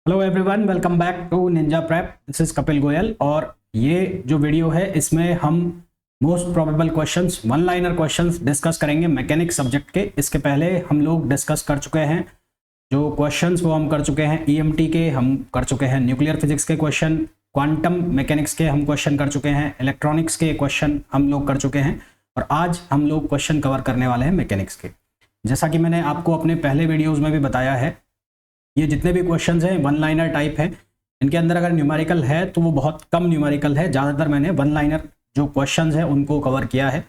Hello everyone, welcome back to Ninja Prep. This is Kapil Goyal और ये जो वीडियो है इसमें हम most probable questions, one liner questions discuss करेंगे मैकेनिक्स सब्जेक्ट के। इसके पहले हम लोग डिस्कस कर चुके हैं जो क्वेश्चंस वो हम कर चुके हैं ईएमटी के, हम कर चुके हैं न्यूक्लियर फिजिक्स के क्वेश्चन, क्वांटम मैकेनिक्स के हम क्वेश्चन कर चुके हैं, इलेक्ट्रॉनिक्स के क्वेश्चन हम लोग कर चुके हैं और आज हम लोग क्वेश्चन कवर करने वाले हैं मैकेनिक्स के। जैसा कि मैंने आपको अपने पहले वीडियोज़ में भी बताया है, ये जितने भी क्वेश्चंस हैं वन लाइनर टाइप है। इनके अंदर अगर न्यूमेरिकल है तो वो बहुत कम न्यूमेरिकल है, ज़्यादातर मैंने वन लाइनर जो क्वेश्चंस हैं उनको कवर किया है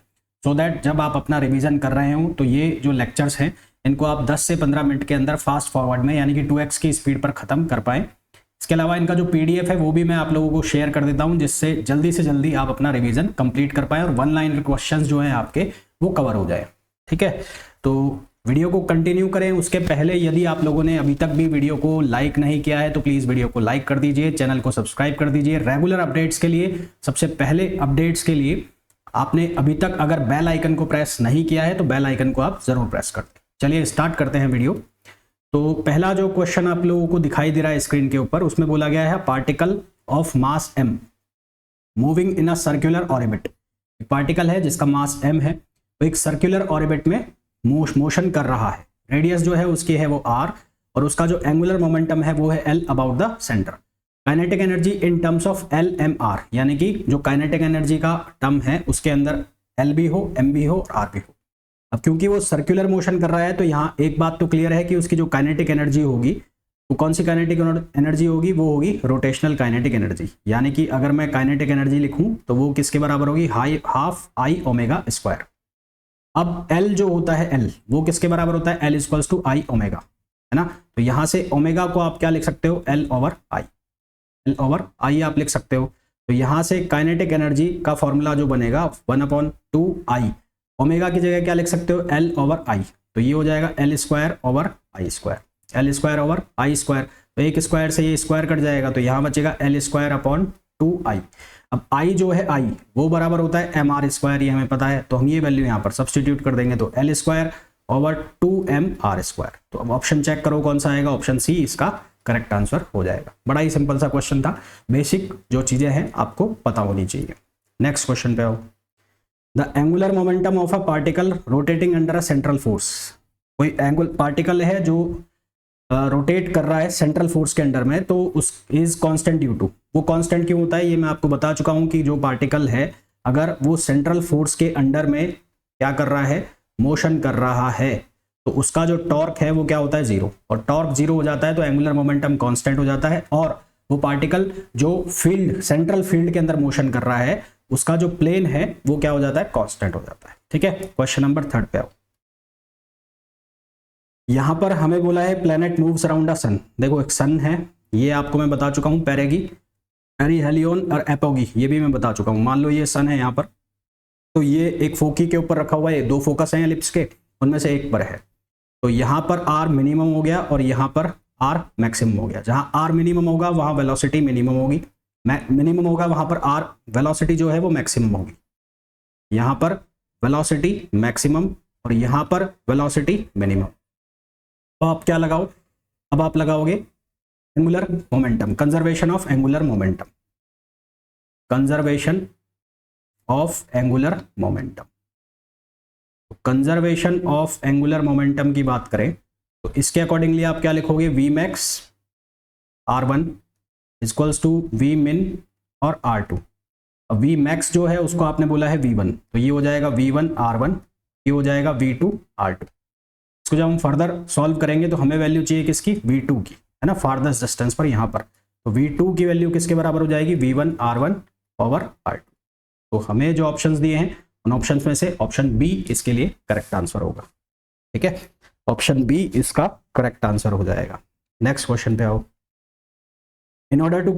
सो दैट जब आप अपना रिवीजन कर रहे हो तो ये जो लेक्चर्स हैं इनको आप 10 से 15 मिनट के अंदर फास्ट फॉरवर्ड में यानी कि 2x की स्पीड पर ख़त्म कर पाएँ। इसके अलावा इनका जो PDF है वो भी मैं आप लोगों को शेयर कर देता हूँ जिससे जल्दी से जल्दी आप अपना रिवीजन कंप्लीट कर पाएँ और वन लाइनर क्वेश्चन जो हैं आपके वो कवर हो जाए। ठीक है, तो वीडियो को कंटिन्यू करें उसके पहले यदि आप लोगों ने अभी तक भी वीडियो को लाइक नहीं किया है तो प्लीज़ वीडियो को लाइक कर दीजिए, चैनल को सब्सक्राइब कर दीजिए। रेगुलर अपडेट्स के लिए, सबसे पहले अपडेट्स के लिए आपने अभी तक अगर बेल आइकन को प्रेस नहीं किया है तो बेल आइकन को आप ज़रूर प्रेस कर दें। चलिए स्टार्ट करते हैं वीडियो। तो पहला जो क्वेश्चन आप लोगों को दिखाई दे रहा है स्क्रीन के ऊपर, उसमें बोला गया है particle of mass m moving in a circular orbit. Particle है जिसका मास m है, तो एक सर्कुलर ऑर्बिट में मोशन कर रहा है। रेडियस जो है उसकी है वो r और उसका जो एंगुलर मोमेंटम है वो है l about the centre. Kinetic energy in terms of L m r, यानी कि जो काइनेटिक एनर्जी का टर्म है उसके अंदर L भी हो, M भी हो और R भी हो। अब क्योंकि वो सर्कुलर मोशन कर रहा है तो यहाँ एक बात तो क्लियर है कि उसकी जो काइनेटिक एनर्जी होगी वो कौन सी काइनेटिक एनर्जी होगी, वो होगी रोटेशनल काइनेटिक एनर्जी। यानी कि अगर मैं काइनेटिक एनर्जी लिखूं तो वो किसके बराबर होगी, हाफ आई ओमेगा स्क्वायर। अब L जो होता है L वो किसके बराबर होता है, L equals to I omega, है ना। तो यहाँ से ओमेगा को आप क्या लिख सकते हो, L ओवर आई आप लिख सकते हो। तो यहाँ से काइनेटिक एनर्जी का फॉर्मूला जो बनेगा 1/2 ओमेगा की जगह क्या लिख सकते हो, L ओवर आई। तो ये हो जाएगा L स्क्वायर ओवर आई स्क्वायर, L स्क्वायर ओवर आई स्क्वायर। तो एक स्क्वायर से ये स्क्वायर कट जाएगा तो यहाँ बचेगा L स्क्वायर अपॉन 2i। अब i जो है i वो बराबर होता है mr स्क्वायर, ये हमें पता है, तो हम ये वैल्यू यहाँ पर सब्सटीट्यूट कर देंगे तो L square over 2mr square. तो अब ऑप्शन चेक करो कौन सा आएगा, ऑप्शन सी इसका करेक्ट आंसर हो जाएगा। बड़ा ही सिंपल सा क्वेश्चन था, बेसिक जो चीजें हैं आपको पता होनी चाहिए। नेक्स्ट क्वेश्चन पे आओ। The angular momentum of a particle rotating under a central force. कोई पार्टिकल है जो रोटेट कर रहा है सेंट्रल फोर्स के अंडर में, तो उस इज कांस्टेंट ड्यू टू। वो कांस्टेंट क्यों होता है ये मैं आपको बता चुका हूं कि जो पार्टिकल है अगर वो सेंट्रल फोर्स के अंडर में क्या कर रहा है, मोशन कर रहा है, तो उसका जो टॉर्क है वो क्या होता है, जीरो। और टॉर्क जीरो हो जाता है तो एंगुलर मोमेंटम कांस्टेंट हो जाता है और वो पार्टिकल जो फील्ड, सेंट्रल फील्ड के अंदर मोशन कर रहा है उसका जो प्लेन है वो क्या हो जाता है, कांस्टेंट हो जाता है। ठीक है, क्वेश्चन नंबर 3 पे आओ। यहां पर हमें बोला है प्लेनेट मूव्स अराउंड अ सन। देखो एक सन है, ये आपको मैं बता चुका हूं, पेरिहेलियोन और एपोगी, ये भी मैं बता चुका हूं। मान लो ये सन है यहाँ पर, तो ये एक फोकी के ऊपर रखा हुआ है, दो फोकस हैं एलिप्स के, उनमें से एक पर है। तो यहाँ पर r मिनिमम हो गया और यहाँ पर r मैक्सिमम हो गया। जहाँ r मिनिमम होगा वहाँ वेलोसिटी मिनिमम होगी, मिनिमम होगा वहाँ पर r वेलोसिटी जो है वो मैक्सिमम होगी। यहाँ पर वेलोसिटी मैक्सिमम और यहाँ पर वेलोसिटी मिनिमम। तो आप क्या लगाओ, अब आप लगाओगे angular momentum, conservation of angular momentum, conservation of angular momentum. Conservation of angular momentum की बात करें तो इसके अकॉर्डिंगली आप क्या लिखोगे, V max R1 equals to V min और R2। अब V max जो है उसको आपने बोला है V1, तो ये हो जाएगा V1 R1, ये हो जाएगा V2 R2। इसको जब हम फर्दर सॉल्व करेंगे तो हमें वैल्यू चाहिए किसकी, V2 की, है ना, फारदेस्ट डिस्टेंस पर यहाँ पर। तो V2 की वैल्यू किसके बराबर हो जाएगी, V1 R1 ओवर R2। तो हमें जो ऑप्शंस दिए हैं उन ऑप्शंस में से ऑप्शन बी इसके लिए करेक्ट आंसर होगा। ठीक है, ऑप्शन बी इसका करेक्ट आंसर हो जाएगा। नेक्स्ट क्वेश्चन पे आओ। In order to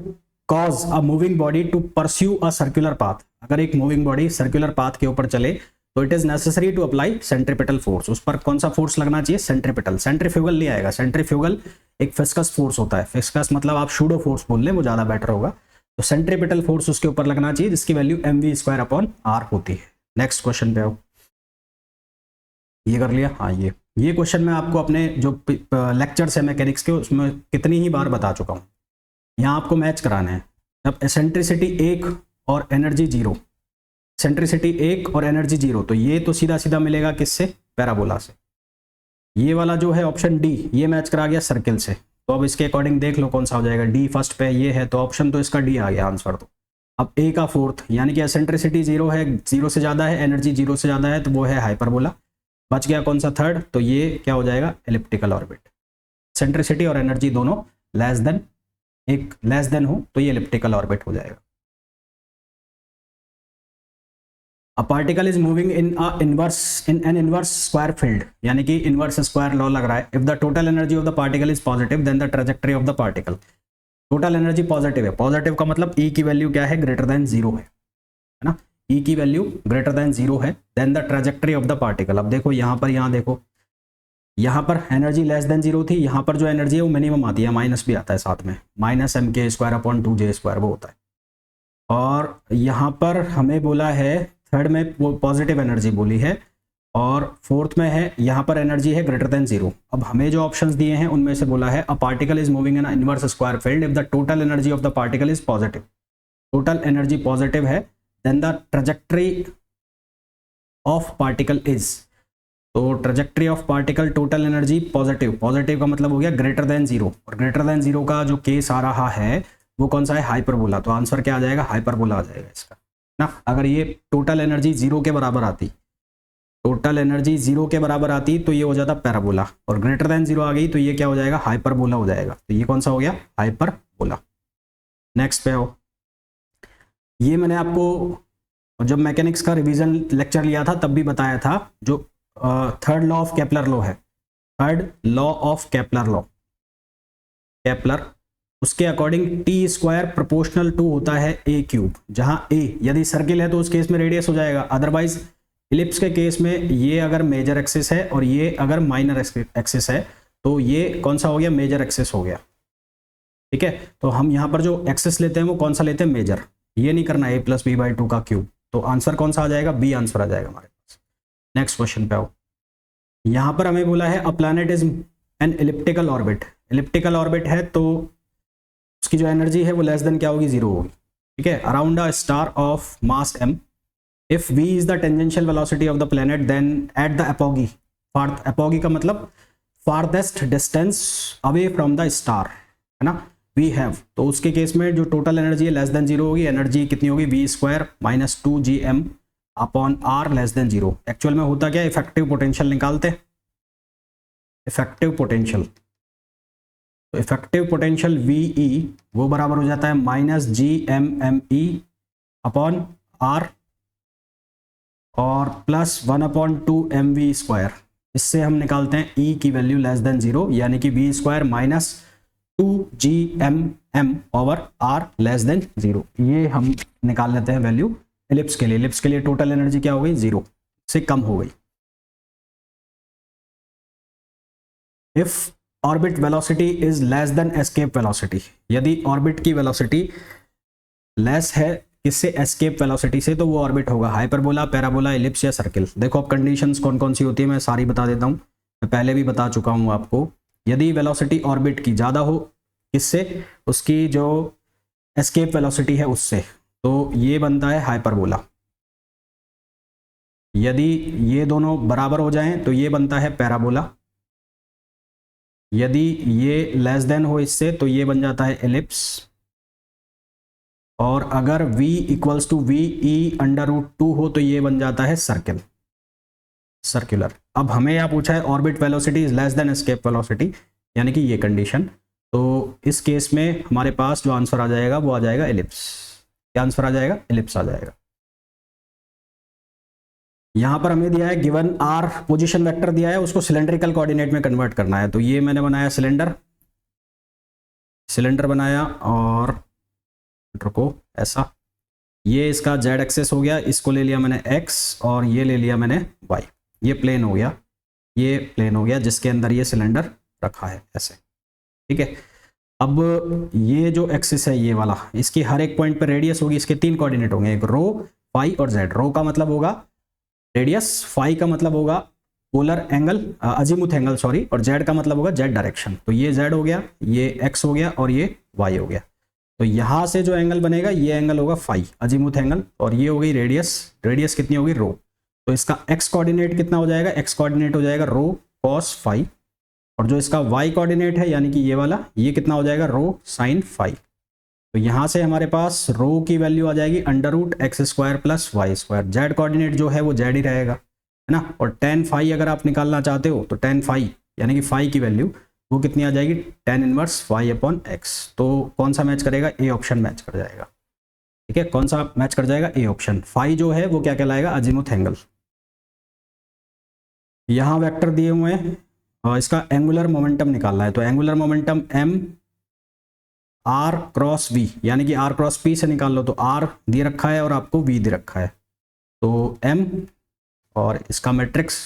cause a moving body to pursue a circular path, अगर एक मूविंग बॉडी सर्कुलर पाथ के ऊपर चले तो it is necessary to apply centripetal force. उस पर कौन सा फोर्स लगना चाहिए, सेंट्रीपिटल। सेंट्रीफ्यूगल नहीं आएगा, सेंट्रीफ्यूगल एक फिस्कस फोर्स होता है। फिस्कस मतलब आप शूडो फोर्स बोल लें, वो ज्यादा बेटर होगा। तो सेंट्रीपिटल फोर्स उसके ऊपर लगना चाहिए जिसकी value mv square upon r होती है। नेक्स्ट क्वेश्चन पे आओ। ये कर लिया, हाँ ये ये क्वेश्चन मैं आपको अपने जो लेक्चर्स है मैकेनिक्स के उसमें कितनी ही बार बता चुका हूँ। यहाँ आपको मैच कराना है। अब एसेंट्रिसिटी 1 और एनर्जी 0, एसेंट्रिसिटी 1 और एनर्जी 0, तो ये तो सीधा सीधा मिलेगा किससे? पैराबोला से। ये वाला जो है ऑप्शन डी, ये मैच करा गया सर्किल से। तो अब इसके अकॉर्डिंग देख लो कौन सा हो जाएगा। डी फर्स्ट पे ये है तो ऑप्शन तो इसका डी आ गया आंसर। तो अब ए का फोर्थ, यानी कि एसेंट्रिसिटी 0 है, 0 से ज़्यादा है, एनर्जी 0 से ज़्यादा है, तो वो है हाइपरबोला। बच गया कौन सा? थर्ड। तो ये क्या हो जाएगा? Elliptical orbit. एसेंट्रिसिटी और एनर्जी दोनों लेस देन हो तो ये एलिप्टिकल ऑर्बिट हो जाएगा। A particle is moving in an inverse square field, यानी कि इनवर्स स्क्वायर लॉ लग रहा है। If the total energy of the particle is positive, then the trajectory of the particle, total energy positive है। Positive का मतलब E की value क्या है? ग्रेटर देन 0 है ना? E की वैल्यू ग्रेटर देन 0 है, then the trajectory of the particle. अब देखो यहाँ देखो, यहाँ पर एनर्जी लेस देन 0 थी, यहाँ पर जो एनर्जी है वो मिनिमम आती है, माइनस भी आता है साथ में, -mk² वो होता है। और यहाँ पर हमें बोला है, थर्ड में वो पॉजिटिव एनर्जी बोली है, और फोर्थ में है यहाँ पर एनर्जी है ग्रेटर देन 0। अब हमें जो ऑप्शंस दिए हैं उनमें से बोला है a particle is moving in inverse square field if the total energy of the particle is positive. Total energy positive है, then the trajectory of particle is, तो trajectory of particle total energy positive, positive का मतलब हो गया greater than 0, और greater than 0 का जो case आ रहा है वो कौन सा है? हाइपरबोला। तो आंसर क्या आ जाएगा? हाइपरबोला आ जाएगा इसका ना। अगर ये टोटल एनर्जी 0 के बराबर आती, टोटल एनर्जी 0 के बराबर आती तो ये हो जाता पैराबोला, और ग्रेटर देन 0 आ गई तो ये क्या हो जाएगा? हाइपरबोला हो जाएगा। तो ये कौन सा हो गया? हाइपरबोला। नेक्स्ट पे आओ। ये मैंने आपको जब मैकेनिक्स का रिवीजन लेक्चर लिया था तब भी बताया था, जो third law of Kepler law है, third law of Kepler law, Kepler, उसके अकॉर्डिंग t² प्रोपोर्शनल टू होता है a³, जहां a यदि सर्किल है तो उस केस में रेडियस हो जाएगा, अदरवाइज इलिप्स के केस में ये अगर मेजर एक्सिस है और ये अगर माइनर एक्सिस है तो ये कौन सा हो गया? मेजर एक्सिस हो गया। ठीक है, तो हम यहाँ पर जो एक्सिस लेते हैं वो कौन सा लेते हैं? मेजर। ये नहीं करना a+b/2 का क्यूब। तो आंसर कौन सा आ जाएगा? बी आंसर आ जाएगा हमारे पास। नेक्स्ट क्वेश्चन पे आओ। यहाँ पर हमें बोला है a planet is an elliptical orbit. Elliptical orbit है तो उसकी जो एनर्जी है वो लेस देन क्या होगी? 0 होगी। ठीक है, around a star of mass m, if v is the tangential velocity of the planet, then at the apogee, apogee का मतलब farthest distance away from the star, है ना, वी हैव, तो उसके केस में जो टोटल एनर्जी है less than 0 होगी। एनर्जी कितनी होगी? v² - 2gm/r less than 0। Actual में होता क्या? इफेक्टिव पोटेंशियल निकालते, इफेक्टिव पोटेंशियल, तो इफेक्टिव पोटेंशियल VE वो बराबर हो जाता है -GMME/r और +1/2mv²। इससे हम निकालते हैं E की वैल्यू लेस देन 0, यानी कि v² - 2gmm/r लेस देन 0। ये हम निकाल लेते हैं वैल्यू एलिप्स के लिए। एलिप्स के लिए टोटल एनर्जी क्या हो गई? 0 से कम हो गई। If orbit velocity is less than escape velocity, यदि ऑर्बिट की वेलोसिटी लेस है किससे? एस्केप वेलोसिटी से, तो वो ऑर्बिट होगा हाइपरबोला, पैराबोला, इलिप्स या सर्किल। देखो अब कंडीशंस कौन कौन सी होती है मैं सारी बता देता हूँ, मैं पहले भी बता चुका हूँ आपको। यदि वेलोसिटी ऑर्बिट की ज़्यादा हो किससे? उसकी जो एस्केप वेलोसिटी है उससे, तो ये बनता है हाइपरबोला। यदि ये दोनों बराबर हो जाएं तो ये बनता है पैराबोला। यदि ये लेस देन हो इससे तो ये बन जाता है एलिप्स। और अगर v = VE√2 हो तो ये बन जाता है सर्किल, सर्कुलर। अब हमें यहाँ पूछा है orbit velocity is less than escape velocity, यानी कि ये कंडीशन, तो इस केस में हमारे पास जो आंसर आ जाएगा वो आ जाएगा एलिप्स। क्या आंसर आ जाएगा? एलिप्स आ जाएगा। यहाँ पर हमें दिया है गिवन r पोजीशन वेक्टर दिया है, उसको सिलेंड्रिकल कोऑर्डिनेट में कन्वर्ट करना है। तो ये मैंने बनाया सिलेंडर, सिलेंडर बनाया और को ऐसा, ये इसका z एक्सेस हो गया, इसको ले लिया मैंने x और ये ले लिया मैंने y। ये प्लेन हो गया, ये प्लेन हो गया जिसके अंदर ये सिलेंडर रखा है ऐसे। ठीक है, अब ये जो एक्सिस है ये वाला, इसकी हर एक पॉइंट पर रेडियस होगी, इसके 3 कोऑर्डिनेट होंगे, एक रो, फाई और z। रो का मतलब होगा रेडियस, फाई का मतलब होगा polar angle, azimuth angle sorry, और जेड का मतलब होगा जेड डायरेक्शन। तो ये जेड हो गया, ये एक्स हो गया और ये वाई हो गया। तो यहाँ से जो एंगल बनेगा ये एंगल होगा फाई, अजीमुथ एंगल, और ये हो गई रेडियस। रेडियस कितनी होगी, रो। तो इसका एक्स कोऑर्डिनेट कितना हो जाएगा, एक्स कोऑर्डिनेट हो जाएगा रो कॉस फाई, और जो इसका वाई कोऑर्डिनेट है यानी कि ये वाला, ये कितना हो जाएगा, रो साइन फाई। तो यहाँ से हमारे पास रो की वैल्यू आ जाएगी under root x square plus y square. Z coordinate जो है वो जेड ही रहेगा, है ना। और टेन फाई अगर आप निकालना चाहते हो तो टेन फाई यानी कि फाई की वैल्यू वो कितनी आ जाएगी, tan inverse phi upon x. तो कौन सा मैच करेगा, ए ऑप्शन मैच कर जाएगा। ठीक है, कौन सा मैच कर जाएगा, ए ऑप्शन। फाई जो है वो क्या कहलाएगा, अजीमुथ एंगल। यहाँ वेक्टर दिए हुए हैं और इसका एंगुलर मोमेंटम निकालना है। तो angular momentum m r cross v, यानी कि आर क्रॉस पी से निकाल लो। तो आर दे रखा है और आपको वी दे रखा है, तो एम और इसका मैट्रिक्स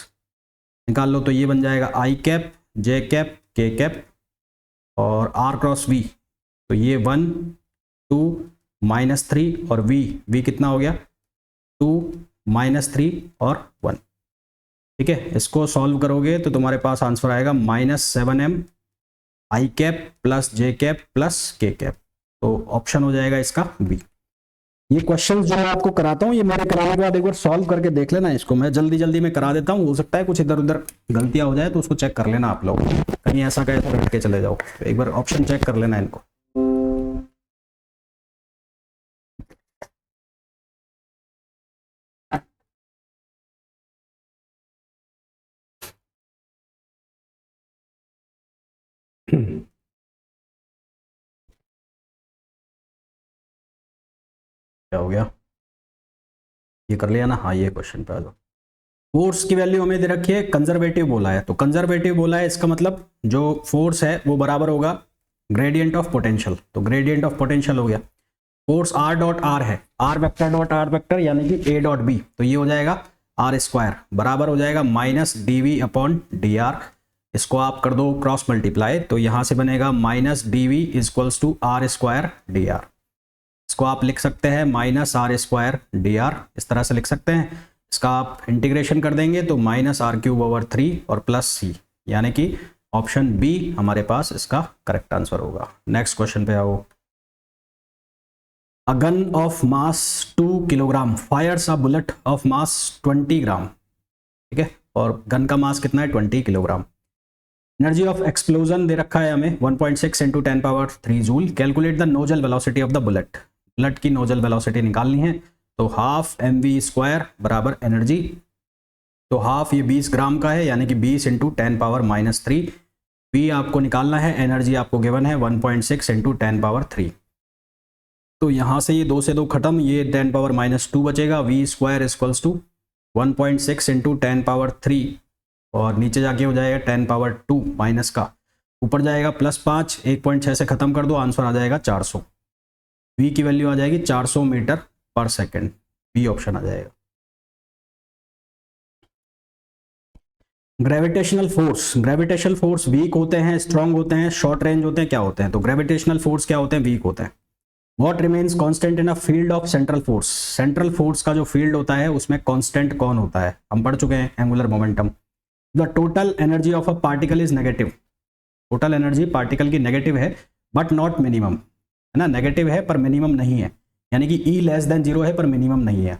निकाल लो। तो ये बन जाएगा आई कैप जे कैप के कैप और आर क्रॉस वी, तो ये 1 2 -3 और वी कितना हो गया, 2 -3 और 1। ठीक है, इसको सॉल्व करोगे तो तुम्हारे पास आंसर आएगा -7m आई कैप प्लस जे कैप प्लस के कैप। तो ऑप्शन हो जाएगा इसका बी। ये क्वेश्चन जो मैं आपको कराता हूँ ये मेरे कराने के बाद एक बार सॉल्व करके देख लेना। इसको मैं जल्दी जल्दी में करा देता हूँ, हो सकता है कुछ इधर उधर गलतियां हो जाए तो उसको चेक कर लेना आप लोग, कहीं ऐसा कैसे रख के चले जाओ। तो एक बार ऑप्शन चेक कर लेना इनको। क्या हो गया, ये कर लिया ना। हाँ, ये क्वेश्चन पे आ जाओ। फोर्स की वैल्यू हमें दे रखी है, कंजर्वेटिव बोला है। तो कंजर्वेटिव बोला है, इसका मतलब जो फोर्स है वो बराबर होगा ग्रेडियंट ऑफ पोटेंशियल। तो ग्रेडियंट ऑफ पोटेंशियल हो गया, फोर्स आर डॉट आर है, r vector dot r vector यानी कि ए डॉट बी। तो ये हो जाएगा आर स्क्वायर बराबर हो जाएगा minus d v upon d r. इसको आप कर दो क्रॉस मल्टीप्लाई, तो यहां से बनेगा minus d v equals to r square d r. इसको आप लिख सकते हैं minus r square d r, इस तरह से लिख सकते हैं। इसका आप इंटीग्रेशन कर देंगे तो माइनस आर क्यूब ओवर 3 और प्लस सी, यानी कि ऑप्शन बी हमारे पास इसका करेक्ट आंसर होगा। नेक्स्ट क्वेश्चन पे आओ। A gun of mass 2 kilogram Fyers a bullet of mass 20 ग्राम। ठीक है, और गन का मास कितना है, 20 किलोग्राम। एनर्जी ऑफ एक्सप्लोजन दे रखा है हमें 1.6 × 10⁻³ joule. Calculate the nozzle velocity of the bullet. Bullet की नोजल वेलोसिटी निकालनी है, तो हाफ mv² बराबर एनर्जी। तो हाफ ये 20 ग्राम का है यानी कि 20 × 10⁻³ v आपको निकालना है, एनर्जी आपको गिवन है 1.6 × 10⁻³। तो यहाँ से ये 2 से 2 खत्म, ये 10⁻² बचेगा, v² इक्वल्स टू 1.6 × 10⁻³ और नीचे जाके हो जाएगा 10⁻² माइनस का, ऊपर जाएगा +5, 1.6 से खत्म कर दो, आंसर आ जाएगा 400। v की वैल्यू आ जाएगी 400 मीटर पर सेकेंड, बी ऑप्शन आ जाएगा। ग्रेविटेशनल फोर्स वीक होते हैं, स्ट्रांग होते हैं, शॉर्ट रेंज होते हैं, क्या होते हैं? तो ग्रेविटेशनल फोर्स क्या होते हैं, वीक होते हैं। What remains constant in a field of central force. Central force का जो फील्ड होता है उसमें कांस्टेंट कौन होता है, हम पढ़ चुके हैं, angular momentum. The total energy of a particle is negative. Total energy particle की नेगेटिव है बट नॉट मिनिमम, है ना, नेगेटिव है पर मिनिमम नहीं है, यानी कि E लेस देन 0 है पर मिनिमम नहीं है।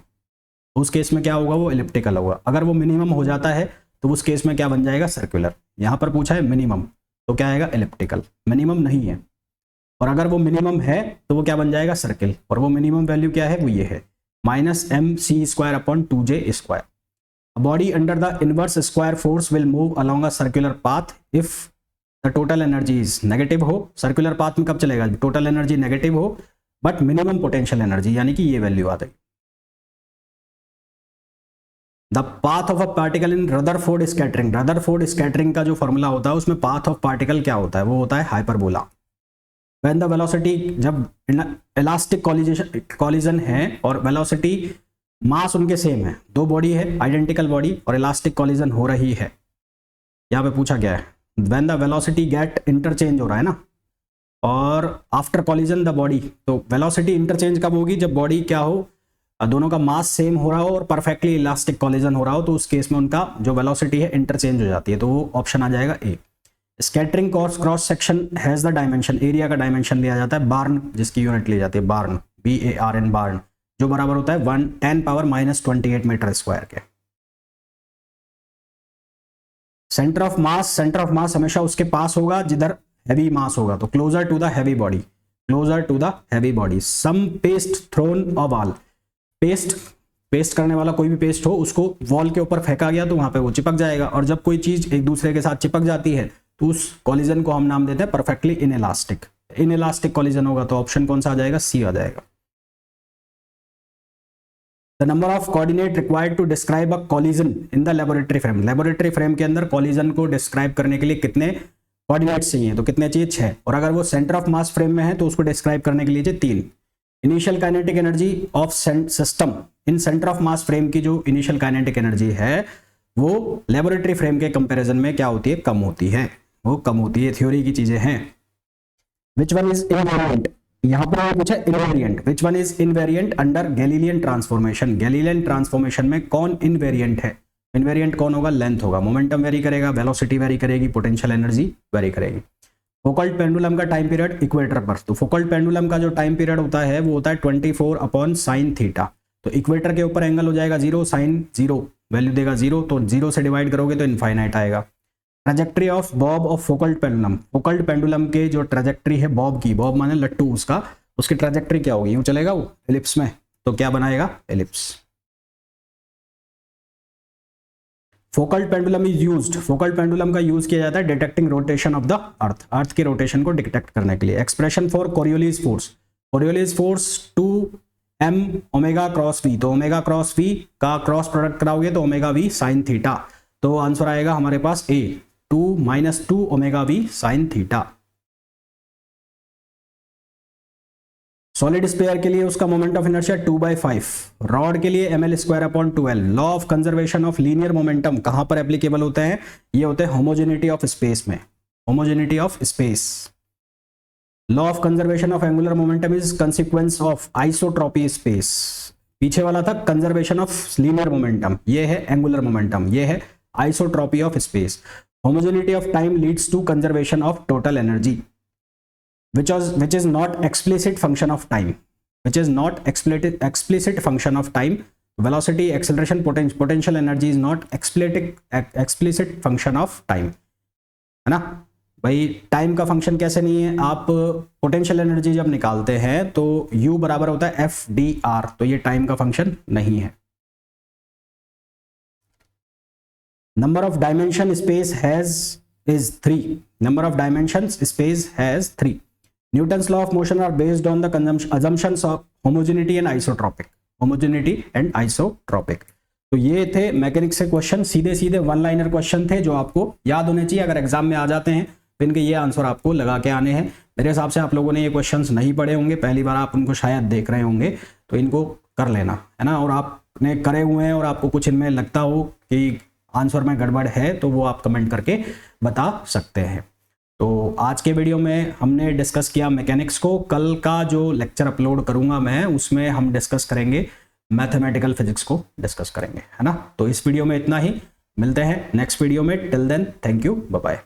उस केस में क्या होगा, वो एलिप्टिकल होगा। अगर वो मिनिमम हो जाता है तो उस केस में क्या बन जाएगा, सर्कुलर। यहाँ पर पूछा है मिनिमम, तो क्या आएगा, एलिप्टिकल। मिनिमम नहीं है, और अगर वो मिनिमम है तो वो क्या बन जाएगा, सर्किल। और वो मिनिमम वैल्यू क्या है, वो ये है -mc² upon 2j²। Body under the inverse square force will move along a circular path if the total energy is negative हो। सर्कुलर पाथ में कब चलेगा, टोटल एनर्जी नेगेटिव हो बट मिनिमम पोटेंशियल एनर्जी, यानी कि ये वैल्यू आ गई। The path of a particle in Rutherford scattering. Rutherford scattering का जो फॉर्मूला होता है उसमें पाथ ऑफ पार्टिकल क्या होता है, वो होता है हाइपरबोला। व्हेन द वेलोसिटी, जब इलास्टिक कॉलिजन है और वेलोसिटी मास उनके सेम है, दो बॉडी है आइडेंटिकल बॉडी और इलास्टिक कॉलिजन हो रही है, यहाँ पे पूछा गया है when the velocity get interchange हो रहा है ना, और आफ्टर कॉलिजन द बॉडी। तो वेलोसिटी इंटरचेंज कब होगी, जब बॉडी क्या हो, दोनों का मास सेम हो रहा हो और परफेक्टली इलास्टिक कॉलिजन हो रहा हो, तो उस केस में उनका जो वेलोसिटी है इंटरचेंज हो जाती है, तो वो ऑप्शन आ जाएगा A. Scattering cross section has the dimension, area का डायमेंशन लिया जाता है बार्न, जिसकी यूनिट ली जाती है बार्न, BARN बार्न, जो बराबर होता है 10⁻⁻28 मीटर स्क्वायर के। सेंटर ऑफ मास हमेशा उसके पास होगा जिधर हैवी मास होगा, तो closer to the heavy body, closer to the heavy body. Some paste thrown a wall, paste करने वाला कोई भी पेस्ट हो उसको वॉल के ऊपर फेंका गया तो वहां पे वो चिपक जाएगा, और जब कोई चीज एक दूसरे के साथ चिपक जाती है तो उस कॉलिजन को हम नाम देते हैं परफेक्टली इनइलास्टिक। इनइलास्टिक कॉलिजन होगा तो ऑप्शन कौन सा आ जाएगा, सी आ जाएगा। The number of coordinate required to describe a collision in the laboratory frame, laboratory frame के अंदर कॉलिजन को डिस्क्राइब करने के लिए कितने कोऑर्डिनेट्स चाहिए, तो कितने चाहिए, 6, और अगर वो सेंटर ऑफ मास फ्रेम में है तो उसको डिस्क्राइब करने के लिए चाहिए 3। Initial kinetic energy of system in centre of mass frame की जो इनिशियल काइनेटिक एनर्जी है वो लेबोरेटरी फ्रेम के कंपैरिजन में क्या होती है, कम होती है, वो कम होती है, थ्योरी की चीजें हैं। विच वन इज इनवेरिएंट, यहां पर पूछा invariant, which one is invariant under Galilean transformation, Galilean transformation में कौन इनवेरिएंट है, इनवेरिएंट कौन होगा, लेंथ होगा, मोमेंटम वेरी करेगा, वेलोसिटी वेरी करेगी, पोटेंशियल एनर्जी वेरी करेगी। फोकल्ट पेंडुलम का टाइम पीरियड इक्वेटर पर, तो फोकल्ट पेंडुलम का जो टाइम पीरियड होता है वो होता है 24/sin थीटा, तो इक्वेटर के ऊपर एंगल हो जाएगा 0, साइन 0 वैल्यू देगा 0, तो 0 से डिवाइड करोगे तो इनफाइनाइट आएगा। Trajectory of bob of Foucault pendulum, Foucault pendulum के जो ट्रेजेक्ट्री है बॉब की, बॉब माने लट्टू, उसकी ट्रेजेक्ट्री क्या होगी, यूं चलेगा वो एलिप्स में, तो क्या बनाएगा, ellipse. Foucault pendulum is used, Foucault pendulum का यूज किया जाता है detecting rotation of the earth, earth के रोटेशन को डिटेक्ट करने के लिए। Expression for Coriolis force, Coriolis force 2m omega cross v, तो ओमेगा क्रॉस v का क्रॉस प्रोडक्ट कराओगे तो ओमेगा v साइन थीटा, तो आंसर आएगा हमारे पास a, 2 - 2 omega v sine theta. Solid sphere के लिए उसका मोमेंट ऑफ इनर्शिया 2/5, रॉड के लिए ml²/12। Law of conservation of linear momentum कहां पर एप्लीकेबल होते हैं, ये होते हैं होमोजेनिटी ऑफ स्पेस में, homogeneity of space. Law of conservation of angular momentum is consequence of isotropy space, पीछे वाला था कंजर्वेशन ऑफ लीनियर मोमेंटम, ये है एंगुलर मोमेंटम, ये है isotropy of space. Homogeneity of time leads to conservation of total energy, which is not explicit function of time, which is not explicit function of time. Velocity, acceleration, potential energy is not explicit function of time, है ना भाई। Time का function कैसे नहीं है, आप potential energy जब निकालते हैं तो U बराबर होता है FDR, तो ये टाइम का फंक्शन नहीं है। Number of dimension space has is 3, number of dimensions space has 3। Newton's law of motion are based on the assumptions of homogeneity and isotropic, homogeneity and isotropic। तो ये थे मैकेनिक्स से question, सीधे सीधे one liner question थे जो आपको याद होने चाहिए, अगर एग्जाम में आ जाते हैं तो इनके ये आंसर आपको लगा के आने हैं। मेरे हिसाब से आप लोगों ने ये क्वेश्चंस नहीं पढ़े होंगे, पहली बार आप उनको शायद देख रहे होंगे, तो इनको कर लेना, है ना। और आपने करे हुए हैं और आपको कुछ इनमें लगता हो कि आंसर में गड़बड़ है तो वो आप कमेंट करके बता सकते हैं। तो आज के वीडियो में हमने डिस्कस किया मैकेनिक्स को, कल का जो लेक्चर अपलोड करूंगा मैं उसमें हम डिस्कस करेंगे मैथमेटिकल फिजिक्स को डिस्कस करेंगे, है ना। तो इस वीडियो में इतना ही, मिलते हैं नेक्स्ट वीडियो में, till then thank you, bye bye.